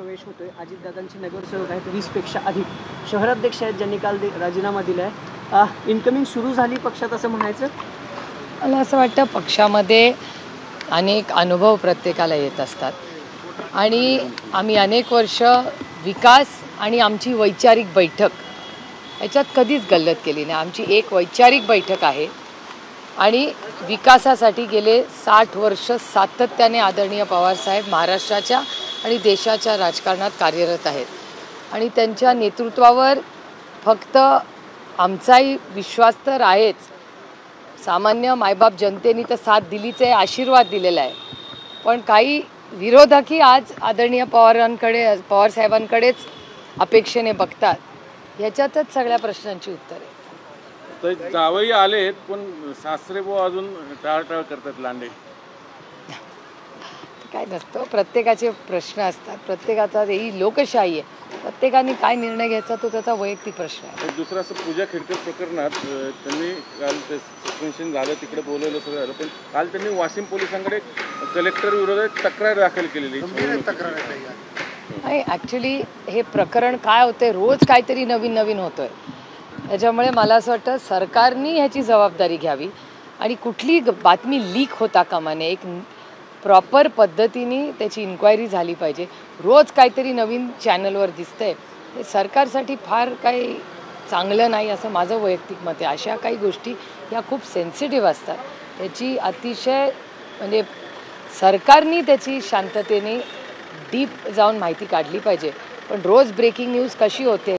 प्रवेश होतोय। अजितदादांचे नगरसेवक आहेत 20 पेक्षा अधिक, शहराध्यक्ष आहेत ज्यांनी काल राजीनामा दिलाय। इनकमिंग सुरू झाली पक्षात असं म्हणायचं? मला असं वाटतं पक्षामध्ये अनेक अनुभव प्रत्येकाला येत असतात आणि आम्ही अनेक वर्ष विकास आणि आमची वैचारिक बैठक याच्यात कधीच गल्लत केली नाही। आमची एक वैचारिक बैठक आहे आणि विकासासाठी गेले 60 वर्ष सातत्याने आदरणीय पवारसाहेब महाराष्ट्राच्या आणि देशाच्या राजकारणात कार्यरत आहेत आणि त्यांच्या नेतृत्वावर फक्त आमचाही विश्वास तर आहेच, सामान्य मायबाप जनतेने तर साथ दिलीच आहे, आशीर्वाद दिलेला आहे, पण काही विरोधकही आज आदरणीय पवारसाहेबांकडेच अपेक्षेने बघतात। याच्यातच सगळ्या प्रश्नांची उत्तरे आहेत। तर जावई आलेत पण सासरे बुवा अजून टाळटाळ करतात लांडे। काय नसतं, प्रत्येकाचे प्रश्न असतात, प्रत्येकाचा ही लोकशाही आहे, प्रत्येकाने काय निर्णय घ्यायचा तो त्याचा वैयक्तिक प्रश्न आहे। दुसरं असं पूजा खेडकर प्रकरणात त्यांनी काल ते सस्पेन्शन झालं, तिकडे बोलवलं सगळं झालं, पण काल त्यांनी वाशिम पोलिसांकडे कलेक्टर विरोधात तक्रार दाखल केलेली नाही। ॲक्च्युली हे प्रकरण काय होतंय, रोज काहीतरी नवीन नवीन होतोय, त्याच्यामुळे मला असं वाटतं सरकारने ह्याची जबाबदारी घ्यावी आणि कुठली बातमी लीक होता कामा नये, एक प्रॉपर पद्धतीने त्याची इन्क्वायरी झाली पाहिजे। रोज काहीतरी नवीन चॅनलवर दिसतंय, हे सरकारसाठी फार काही चांगलं नाही असं माझं वैयक्तिक मत आहे। अशा काही गोष्टी ह्या खूप सेन्सिटिव्ह असतात, त्याची अतिशय म्हणजे सरकारने त्याची शांततेने डीप जाऊन माहिती काढली पाहिजे, पण रोज ब्रेकिंग न्यूज कशी होते